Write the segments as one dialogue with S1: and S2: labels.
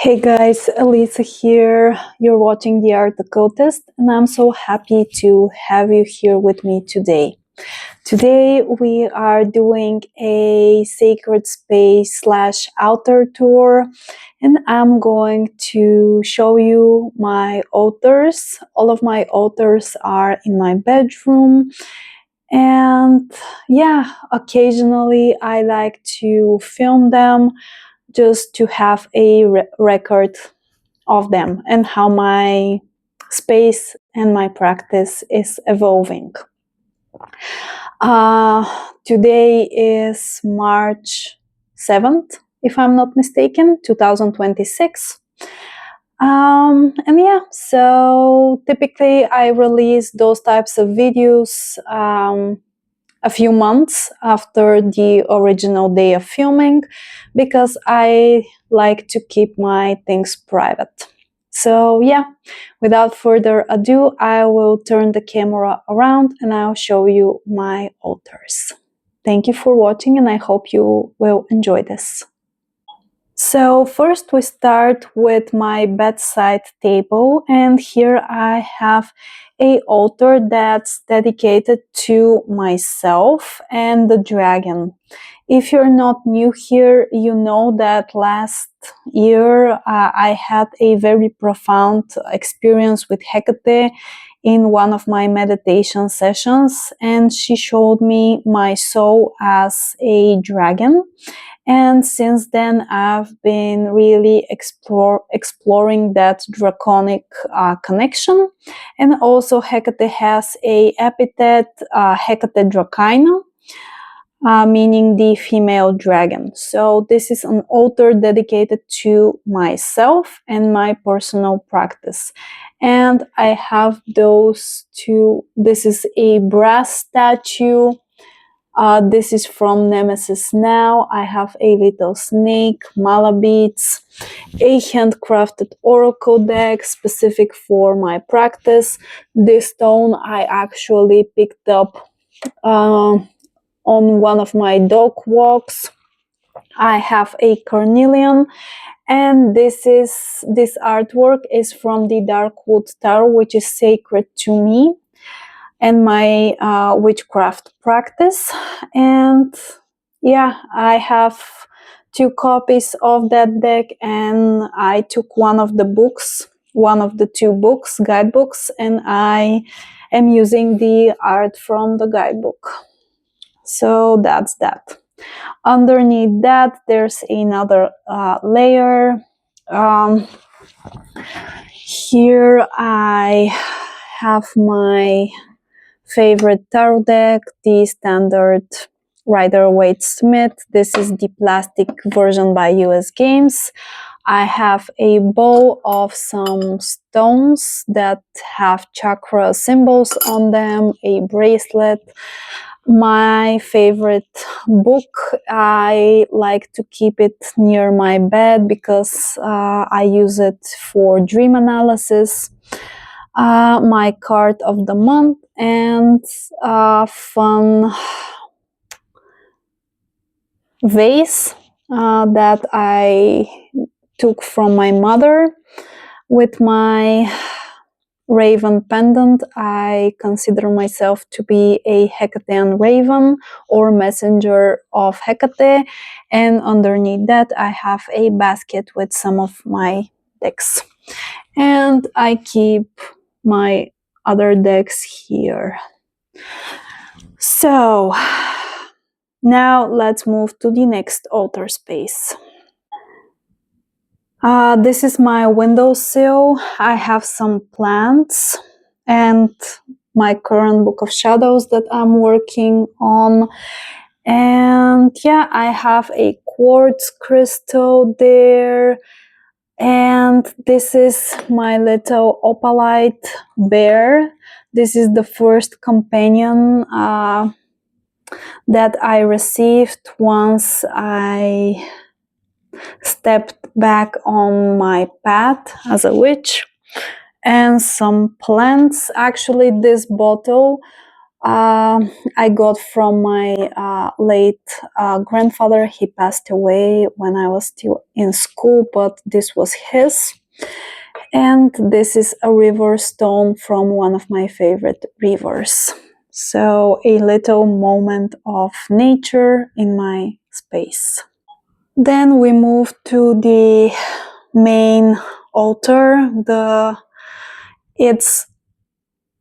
S1: Hey guys, Elisa here. You're watching the Art Occultist, and I'm so happy to have you here with me today. Today we are doing a sacred space / outer tour, and I'm going to show you my altars. All of my altars are in my bedroom, and yeah, occasionally I like to film them just to have a record of them and how my space and my practice is evolving. Today is March 7th, if I'm not mistaken, 2026. And yeah, so typically I release those types of videos a few months after the original day of filming because I like to keep my things private. So yeah, without further ado, I will turn the camera around and I'll show you my altars. Thank you for watching and I hope you will enjoy this. So first we start with my bedside table, and here I have an altar that's dedicated to myself and the dragon. If you're not new here, you know that last year I had a very profound experience with Hekate in one of my meditation sessions, and she showed me my soul as a dragon. And since then, I've been really exploring that draconic connection. And also, Hekate has a epithet, Hekate Dracaina, meaning the female dragon. So this is an altar dedicated to myself and my personal practice. And I have those two. This is a brass statue. This is from Nemesis Now. I have a little snake, mala beads, a handcrafted oracle deck specific for my practice. This stone I actually picked up on one of my dog walks. I have a carnelian, and this artwork is from the Darkwood Tarot, which is sacred to me and my witchcraft practice. And yeah, I have 2 copies of that deck, and I took one of the 2 books, guidebooks, and I am using the art from the guidebook. So that's that. Underneath that, there's another layer. Here I have my favorite tarot deck, the standard Rider-Waite-Smith. This is the plastic version by US Games. I have a bowl of some stones that have chakra symbols on them, a bracelet. My favorite book, I like to keep it near my bed because I use it for dream analysis. My card of the month, and a fun vase that I took from my mother with my raven pendant. I consider myself to be a Hecatean raven or messenger of Hekate, and underneath that I have a basket with some of my decks, and I keep my other decks here. So now let's move to the next altar space. This is my windowsill. I have some plants and my current book of shadows that I'm working on. And yeah, I have a quartz crystal there. And this is my little opalite bear. This is the first companion that I received once I stepped back on my path as a witch. And some plants. Actually, this bottle I got from my late grandfather. He passed away when I was still in school, but this was his. And this is a river stone from one of my favorite rivers. So a little moment of nature in my space. Then we move to the main altar. It's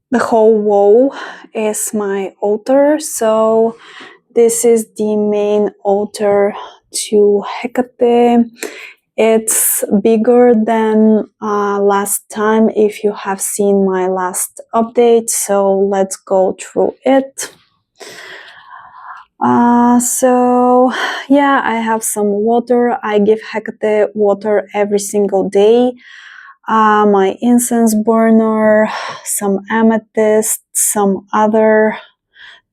S1: the whole wall is my altar. So this is the main altar to Hekate. It's bigger than last time if you have seen my last update. So let's go through it. So yeah, I have some water. I give Hekate water every single day. My incense burner, some amethyst, some other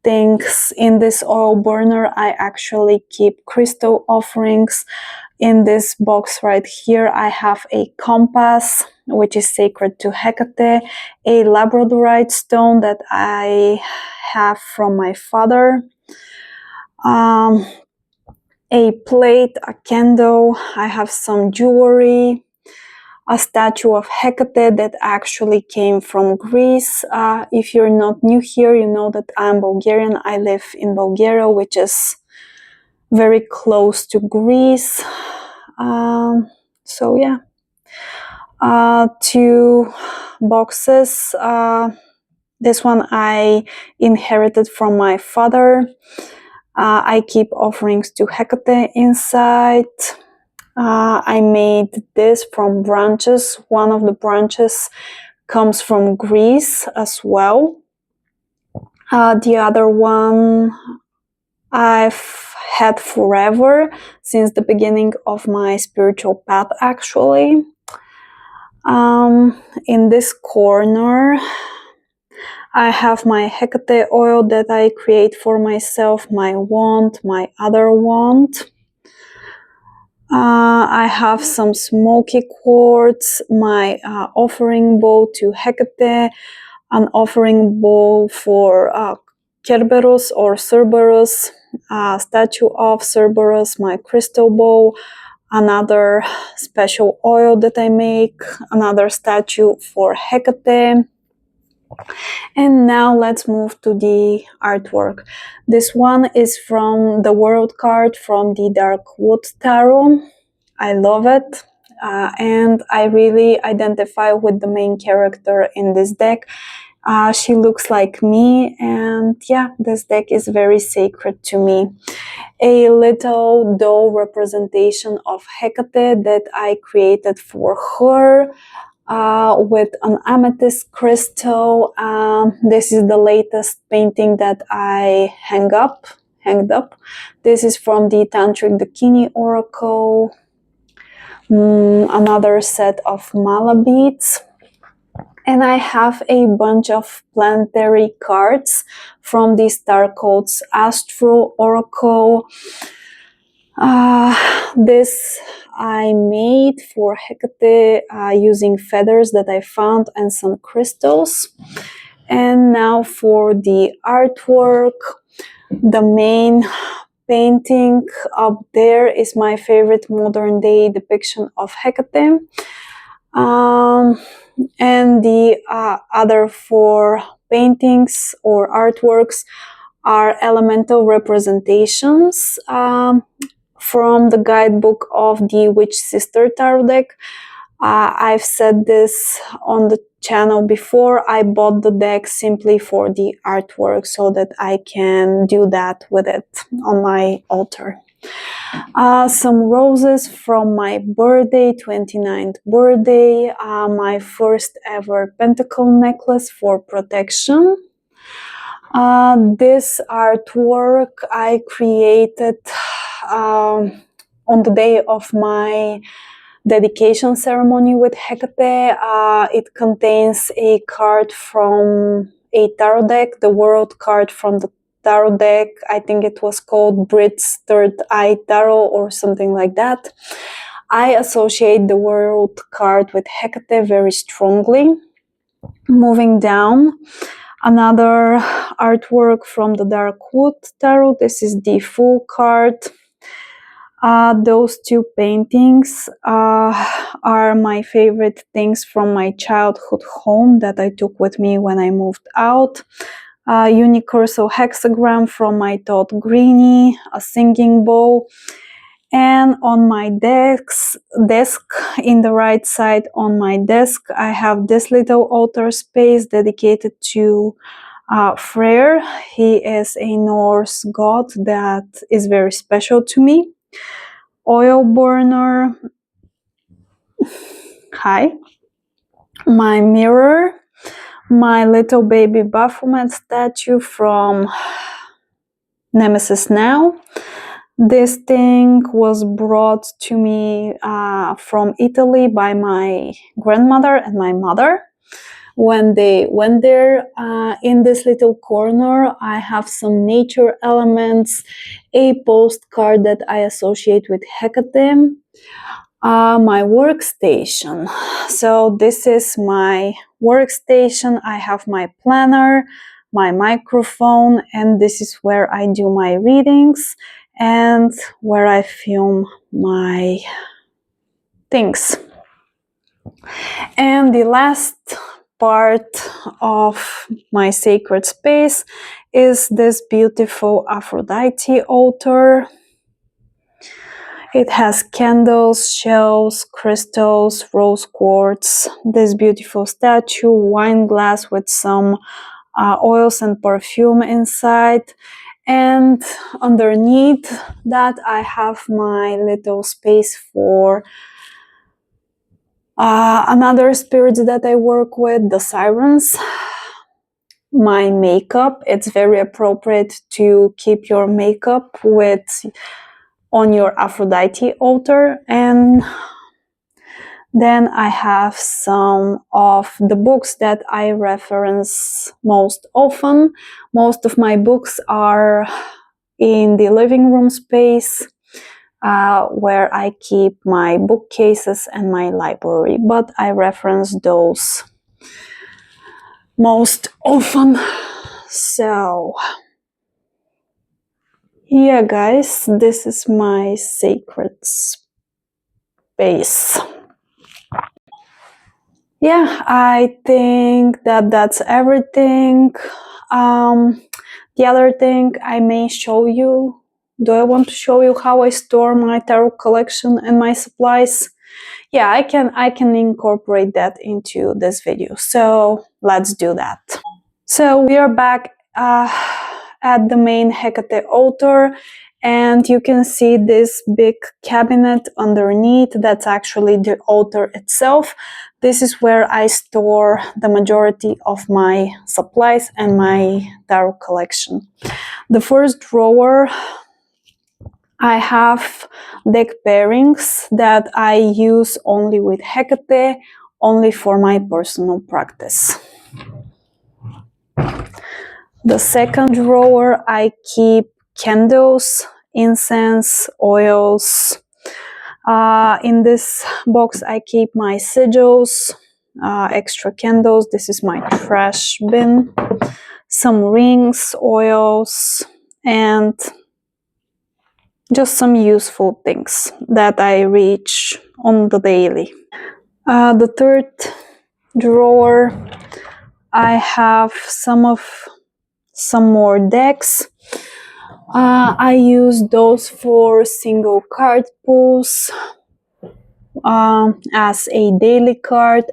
S1: things. In this oil burner, I actually keep crystal offerings. In this box right here, I have a compass, which is sacred to Hekate, a labradorite stone that I have from my father, a plate, a candle. I have some jewelry, a statue of Hekate that actually came from Greece. If you're not new here, you know that I'm Bulgarian. I live in Bulgaria, which is very close to Greece. So yeah, two boxes. This one I inherited from my father. I keep offerings to Hekate inside. I made this from branches. One of the branches comes from Greece as well. The other one I've had forever, since the beginning of my spiritual path, actually. In this corner, I have my Hekate oil that I create for myself, my wand, my other wand. I have some smoky quartz, my offering bowl to Hekate, an offering bowl for Kerberos or Cerberus, a statue of Cerberus, my crystal bowl, another special oil that I make, another statue for Hekate. And now let's move to the artwork. This one is from the World card from the Dark Wood Tarot. I love it. And I really identify with the main character in this deck. She looks like me, and yeah, this deck is very sacred to me. A little doll representation of Hekate that I created for her. With an amethyst crystal. This is the latest painting that I hanged up. This is from the Tantric Dakini Oracle. Another set of mala beads. And I have a bunch of planetary cards from the Star Codes Astro Oracle. This I made for Hekate using feathers that I found and some crystals. And now for the artwork, the main painting up there is my favorite modern day depiction of Hekate. And the other four paintings or artworks are elemental representations from the guidebook of the Witch Sister Tarot deck. I've said this on the channel before. I bought the deck simply for the artwork so that I can do that with it on my altar. Some roses from my birthday, 29th birthday, my first ever pentacle necklace for protection. This artwork I created on the day of my dedication ceremony with Hekate. It contains a card from a tarot deck, the World card from the tarot deck. I think it was called Brit's Third Eye Tarot or something like that. I associate the World card with Hekate very strongly. Moving down, Another artwork from the Dark Wood Tarot. This is the Fool card. Those two paintings are my favorite things from my childhood home that I took with me when I moved out. Unicursal hexagram from my Todd Greenie, a singing bowl, and on my desk in the right side on my desk I have this little altar space dedicated to Freyr. He is a Norse god that is very special to me. Oil burner. Hi. My mirror. My little baby Baphomet statue from Nemesis Now. This thing was brought to me from Italy by my grandmother and my mother. When they went there, in this little corner, I have some nature elements, a postcard that I associate with Hekate, my workstation. So this is my workstation. I have my planner, my microphone, and this is where I do my readings and where I film my things. And the last part of my sacred space is this beautiful Aphrodite altar. It has candles, shells, crystals, rose quartz, this beautiful statue, wine glass with some oils and perfume inside. And underneath that I have my little space for another spirits that I work with, the sirens. My makeup, it's very appropriate to keep your makeup on your Aphrodite altar. And then I have some of the books that I reference most often. Most of my books are in the living room space, where I keep my bookcases and my library, but I reference those most often. So yeah, guys, this is my sacred space. Yeah, I think that that's everything. The other thing I may show you, do I want to show you how I store my tarot collection and my supplies? Yeah, I can incorporate that into this video. So let's do that. So we are back at the main Hekate altar, and you can see this big cabinet underneath. That's actually the altar itself. This is where I store the majority of my supplies and my tarot collection. The first drawer, I have deck pairings that I use only with Hekate, only for my personal practice. The second drawer, I keep candles, incense, oils. In this box, I keep my sigils, extra candles. This is my trash bin. Some rings, oils, and just some useful things that I reach on the daily. The third drawer, I have some more decks. I use those for single card pulls as a daily card.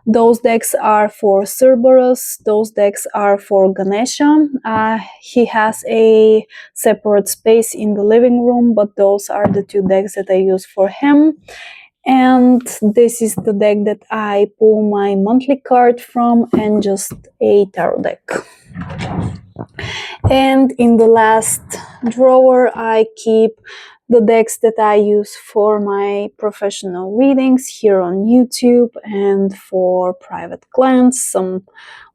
S1: Those decks are for Cerberus. Those decks are for Ganesha. He has a separate space in the living room, but those are the two decks that I use for him. And this is the deck that I pull my monthly card from, and just a tarot deck. And in the last drawer, I keep the decks that I use for my professional readings here on YouTube and for private clients, some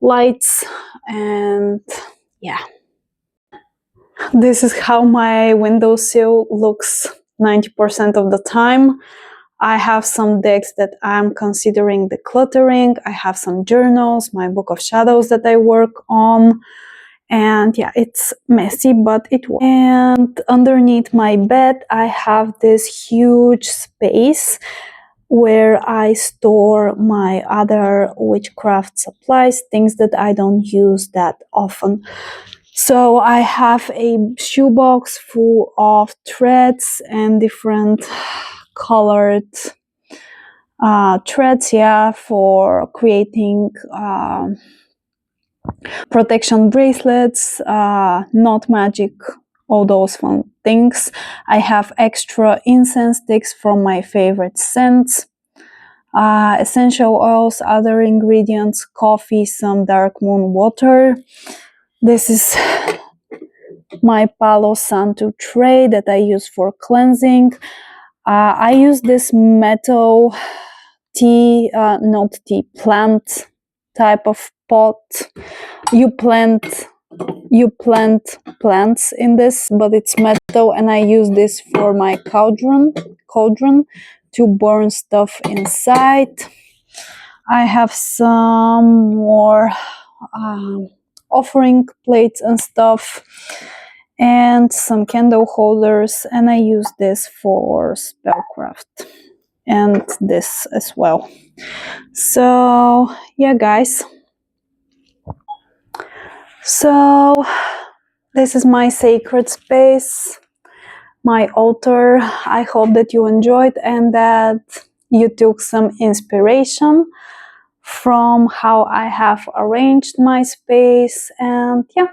S1: lights, and yeah. This is how my windowsill looks 90% of the time. I have some decks that I'm considering decluttering. I have some journals, my book of shadows that I work on. And yeah, it's messy, but it works. And underneath my bed, I have this huge space where I store my other witchcraft supplies, things that I don't use that often. So I have a shoebox full of threads and different colored threads, yeah, for creating protection bracelets, not magic, all those fun things. I have extra incense sticks from my favorite scents, essential oils, other ingredients, coffee, some dark moon water. This is my Palo Santo tray that I use for cleansing. I use this metal plant type of pot. You plant plants in this, but it's metal, and I use this for my cauldron to burn stuff inside. I have some more offering plates and stuff, and some candle holders, and I use this for spellcraft, and this as well. So yeah, guys, so this is my sacred space, my altar. I hope that you enjoyed and that you took some inspiration from how I have arranged my space. And yeah,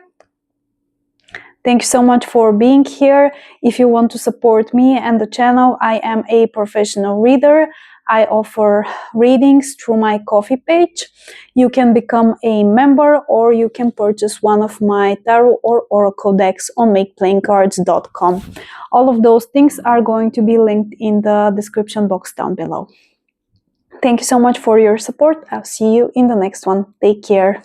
S1: thank you so much for being here. If you want to support me and the channel, I am a professional reader. I offer readings through my Ko-fi page. You can become a member, or you can purchase one of my tarot or oracle decks on makeplayingcards.com. All of those things are going to be linked in the description box down below. Thank you so much for your support. I'll see you in the next one. Take care.